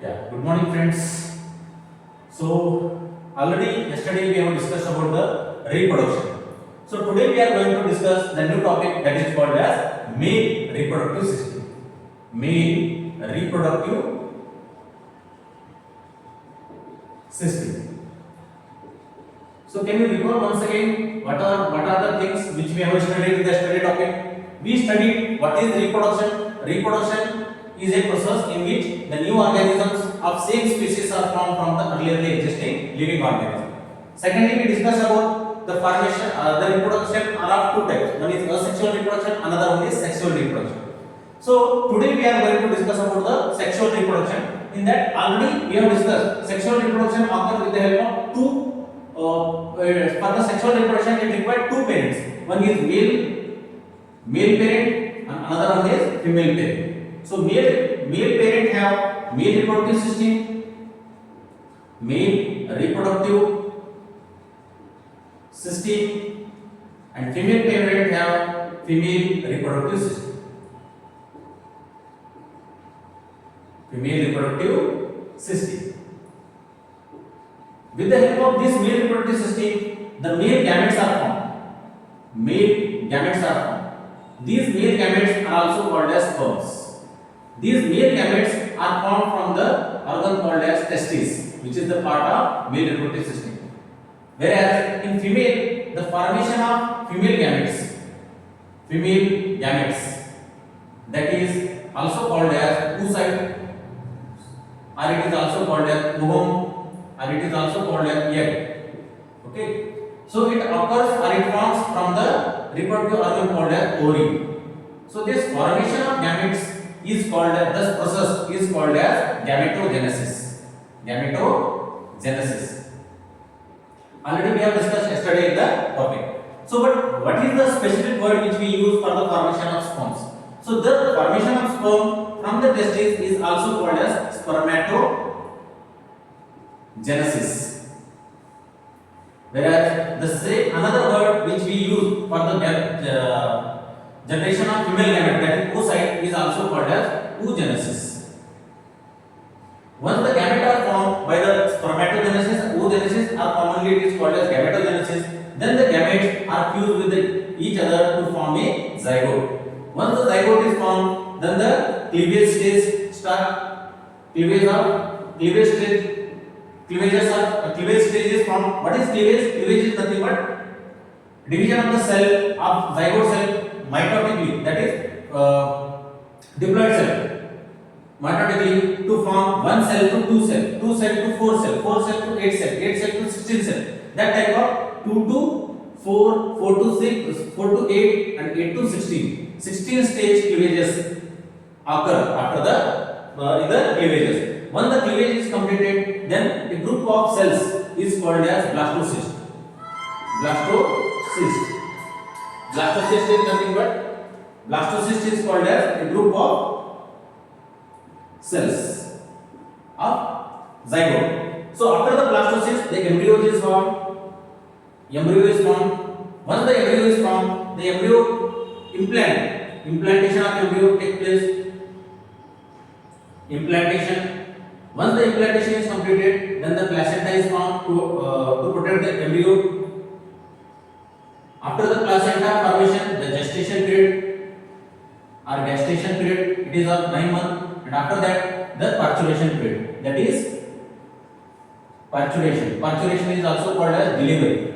Yeah, good morning friends. So already yesterday we have discussed about the reproduction. So today we are going to discuss the new topic that is called as male reproductive system. Male reproductive system. So can you recall once again what are the things which we have studied in the study topic? We studied what is reproduction. Reproduction is a process in which the new organisms of same species are formed from the earlier existing living organism. Secondly, we discussed about the formation, the reproduction are of two types. One is asexual reproduction, another one is sexual reproduction. So today we are going to discuss about the sexual reproduction. In that already we have discussed sexual reproduction occurs with the help of two. For the sexual reproduction, it requires two parents. One is male parent, and another one is female parent. So male parent have male reproductive system, and female parent have female reproductive system. With the help of this male reproductive system, the male gametes are formed. These male gametes are also called as sperms. These male gametes are formed from the organ called as testes, which is the part of male reproductive system. Whereas in female, the formation of female gametes, that is also called as oocyte, or it is also called as ovum, or it is also called as egg. Okay, so it occurs or it forms from the reproductive organ called as ovary. So this formation of gametes is called as, this process is called as gametogenesis. Already we have discussed yesterday in the topic. So but what is the specific word which we use for the formation of sperms? So the formation of sperm from the testes is also called as spermatogenesis. Whereas the same another word which we use for the generation of female gamete, that is oocyte, is also called as oogenesis. Once the gametes are formed by the spermatogenesis, oogenesis, or commonly it is called as gametogenesis, then the gametes are fused with each other to form a zygote. Once the zygote is formed, then the cleavage stage start. Cleavage stage is formed. What is cleavage? Cleavage is nothing but division of the cell of zygote cell mitotically, that is diploid cell. Mitotically to form one cell to two cell, two cell to four cell, four cell to eight cell, eight cell to 16 cell. That type of 2 to 4, 4 to 6, 4 to 8, and 8 to 16. 16 stage cleavages occur after the in the cleavages. Once the cleavage is completed, then a group of cells is called as blastocyst. Blastocyst is nothing but blastocyst is called as a group of cells of zygote. So after the blastocyst, the embryo is formed. Once the embryo is formed, the embryo implantation of embryo takes place. Once the implantation is completed, then the placenta is formed to protect the embryo. After the placenta formation, the gestation period, it is of 9 months, and after that the parturition period, that is parturition. Parturition is also called as delivery.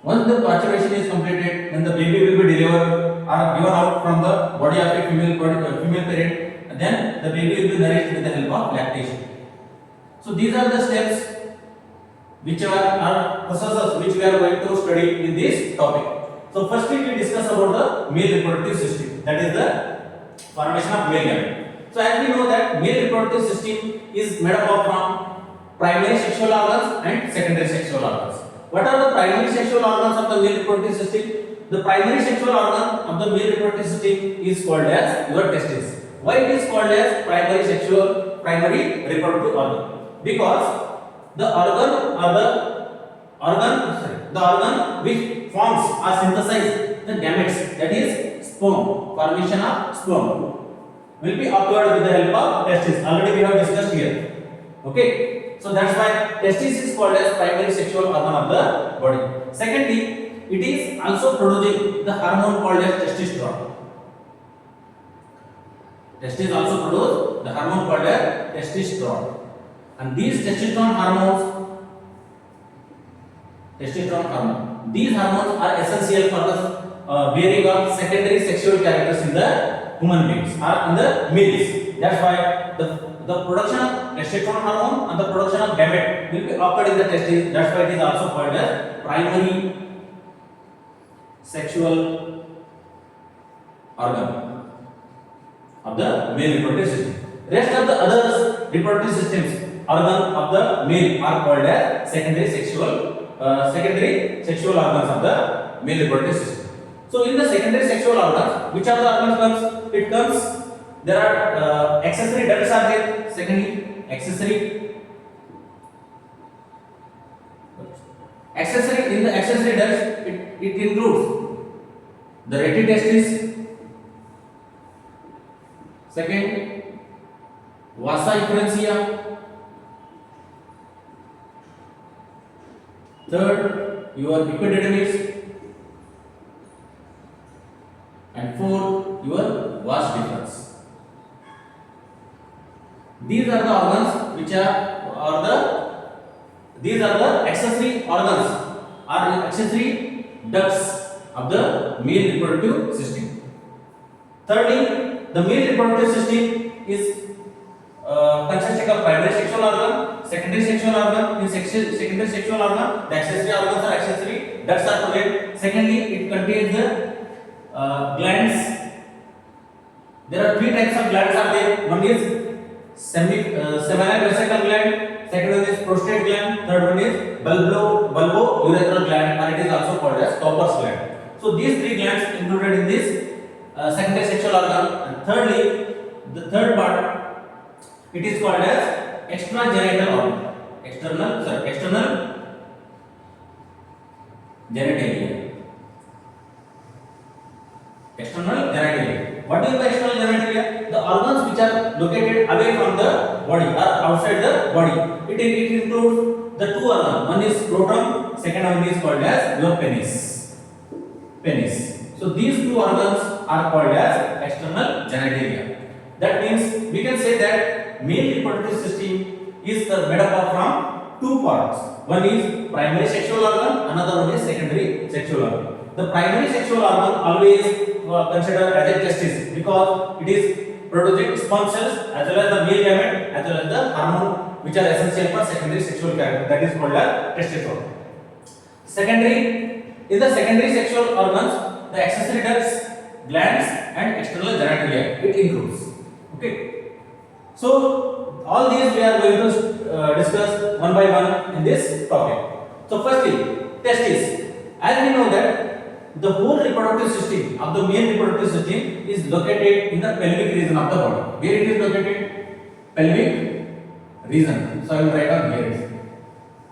Once the parturition is completed, then the baby will be delivered or given out from the body of a female parent. Then the baby will be nourished with the help of lactation. So these are the steps which are processes which we are going to study in this topic. So firstly we discuss about the male reproductive system, that is the formation of male gamete. So as we know that male reproductive system is made up of from primary sexual organs and secondary sexual organs. What are the primary sexual organs of the male reproductive system? The primary sexual organ of the male reproductive system is called as your testes. Why it is called as primary reproductive organ? Because the organ which forms or synthesizes the gametes, that is sperm, formation of sperm. will be occurred with the help of testes. Already we have discussed here. Okay, so that's why testis is called as primary sexual organ of the body. Secondly, it is also producing the hormone called as testosterone. Testes also produce the hormone called as testosterone, and these testosterone hormones, these hormones are essential for the bearing of secondary sexual characters in the human beings or in the males. That's why the production of testosterone hormone and the production of gamete will be occurred in the testes. That's why it is also called as primary sexual organ of the male reproductive system. Rest of the other reproductive systems organ of the male are called as secondary sexual organs of the male reproductive system. So in the secondary sexual organs, which are the organs comes? It comes. There are accessory ducts are there. Secondly, accessory in the accessory ducts, it includes the retitestis. Second, vasa efferentia. Third, your epididymis. And fourth, your vas deferens. These are the organs which these are the accessory organs or accessory ducts of the male reproductive system. Thirdly, the male reproductive system is consisting of primary sexual organ, secondary sexual organ. In secondary sexual organ, the accessory organs or accessory ducts are present. Secondly, it contains the glands. There are three types of glands are there. One is seminal vesical gland. Second one is prostate gland. Third one is bulbo-urethral gland, or it is also called as Cowper's gland. So these three glands included in this secondary sexual organ. And thirdly, the third part, it is called as extragenital organ. External genitalia. External genitalia. What is the external genitalia? The organs which are located away from the body or outside the body. It includes the two organs. One is scrotum. Second one is called as your penis. So these two organs are called as external genitalia. That means we can say that male reproductive system is made up from two parts. One is primary sexual organ, another one is secondary sexual organ. The primary sexual organ always considered as a testis because it is producing sperm cells as well as the male gamete as well as the hormone which are essential for secondary sexual character, that is called as testosterone. In the secondary sexual organs, the accessory ducts, glands and external genitalia it includes. Okay. So all these we are going to discuss one by one in this topic. So firstly, testis. As we know that the whole reproductive system of the male reproductive system is located in the pelvic region of the body. Where it is located? Pelvic region. So I will write down here.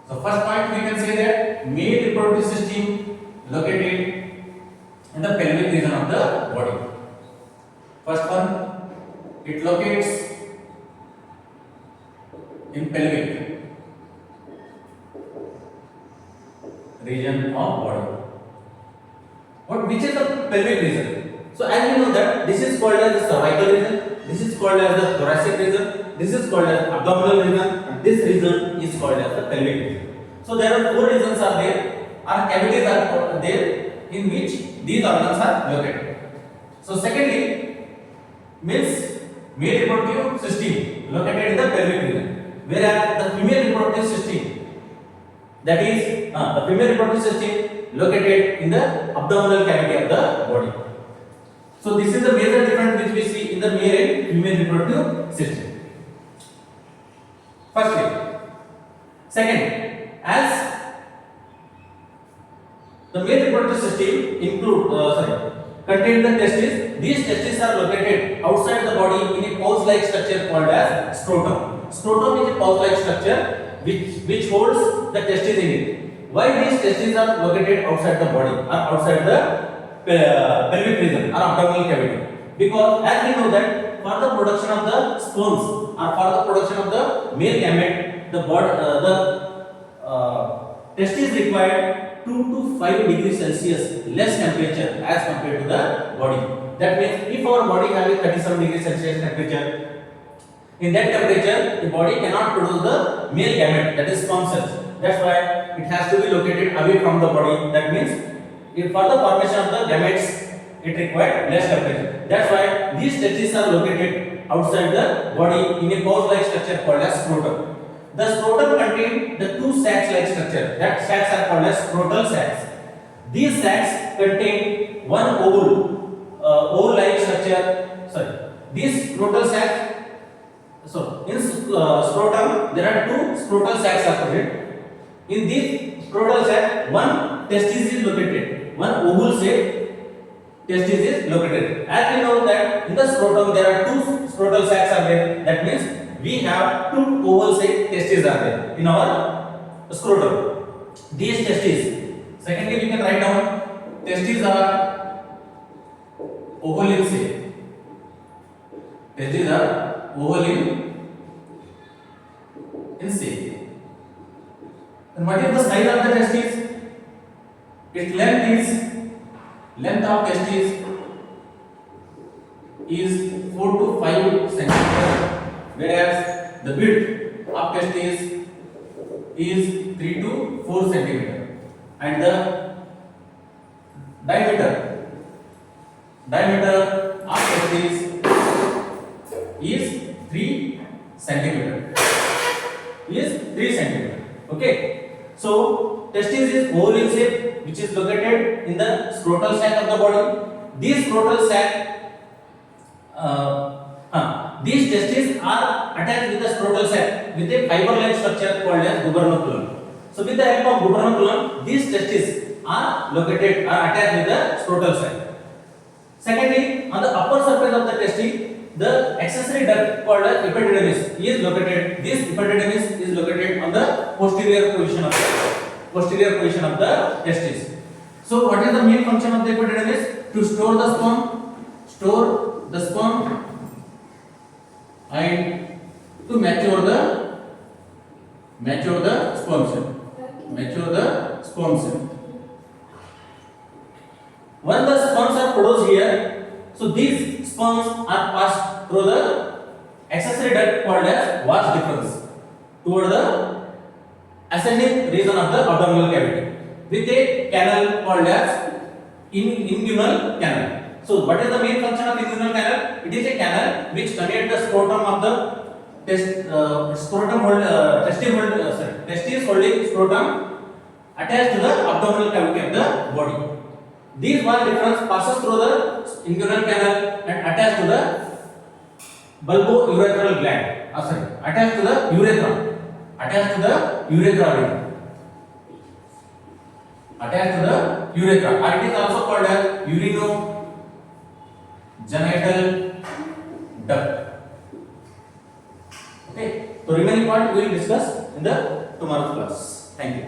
So first point we can say that male reproductive system located in the pelvic region of the body. First one, it locates in pelvic region of body. Which is the pelvic region? So as we know that this is called as the cervical region, this is called as the thoracic region, this is called as abdominal region, and this region is called as the pelvic region. So there are four regions are there, or cavities are there in which these organs are located. So secondly, means male reproductive system located in the pelvic region, whereas the female reproductive system, that is the female reproductive system located in the abdominal cavity of the body. So this is the major difference which we see in the male and female reproductive system. Firstly, second, as the male reproductive system contain the testes. These testes are located outside the body in a pouch-like structure called as scrotum. Scrotum is a pouch-like structure which holds the testes in it. Why these testes are located outside the body or outside the pelvic region or abdominal cavity? Because as we know that for the production of the sperms or for the production of the male gamete, the testes required 2 to 5 degrees Celsius less temperature as compared to the body. That means if our body having 37 degrees Celsius temperature, in that temperature the body cannot produce the male gamete, that is sperm cells. That's why it has to be located away from the body. That means if for the formation of the gametes it required less temperature. That's why these testes are located outside the body in a pouch-like structure called as scrotum. The scrotum contains the two sacs-like structure. That sacs are called as scrotal sacs. These sacs contain one oval-like structure. Sorry, these scrotal sacs. So in scrotum there are two scrotal sacs are present. In this scrotal sac, one testis is located. One oval shaped testis is located. As we know that in the scrotum there are two scrotal sacs are there. That means we have two oval shaped testes are there in our scrotum. These testes. Secondly, we can write down testes are oval in shape. Testes are oval in shape. And what is the size of the testes? Its length of testes is 4 to 5 centimeters, whereas the width of testes is 3 to 4 centimeters, and the diameter of testes is 3 centimeters. Okay. So testis is oval in shape, which is located in the scrotal sac of the body. These scrotal sac, these testes are attached with the scrotal sac with a fiber-like structure called as gubernaculum. So with the help of gubernaculum, these testes are attached with the scrotal sac. Secondly, on the upper surface of the testis, the accessory duct called as epididymis is located. This epididymis is located on the posterior position of the testis. So what is the main function of the epididymis? To store the sperm and to mature the sperm cell. When the sperms are produced here, so these sperms are passed through the accessory duct called as vas deferens toward the ascending region of the abdominal cavity with a canal called as inguinal canal. So what is the main function of inguinal canal? It is a canal which connects the scrotum of the testis holding scrotum attached to the abdominal cavity of the body. These vas deferens passes through the inguinal canal and attached to the bulbo-urethral gland. Attached to the urethra. Or it is also called as urinogenital duct. Okay. So remaining part we will discuss in the tomorrow's class. Thank you.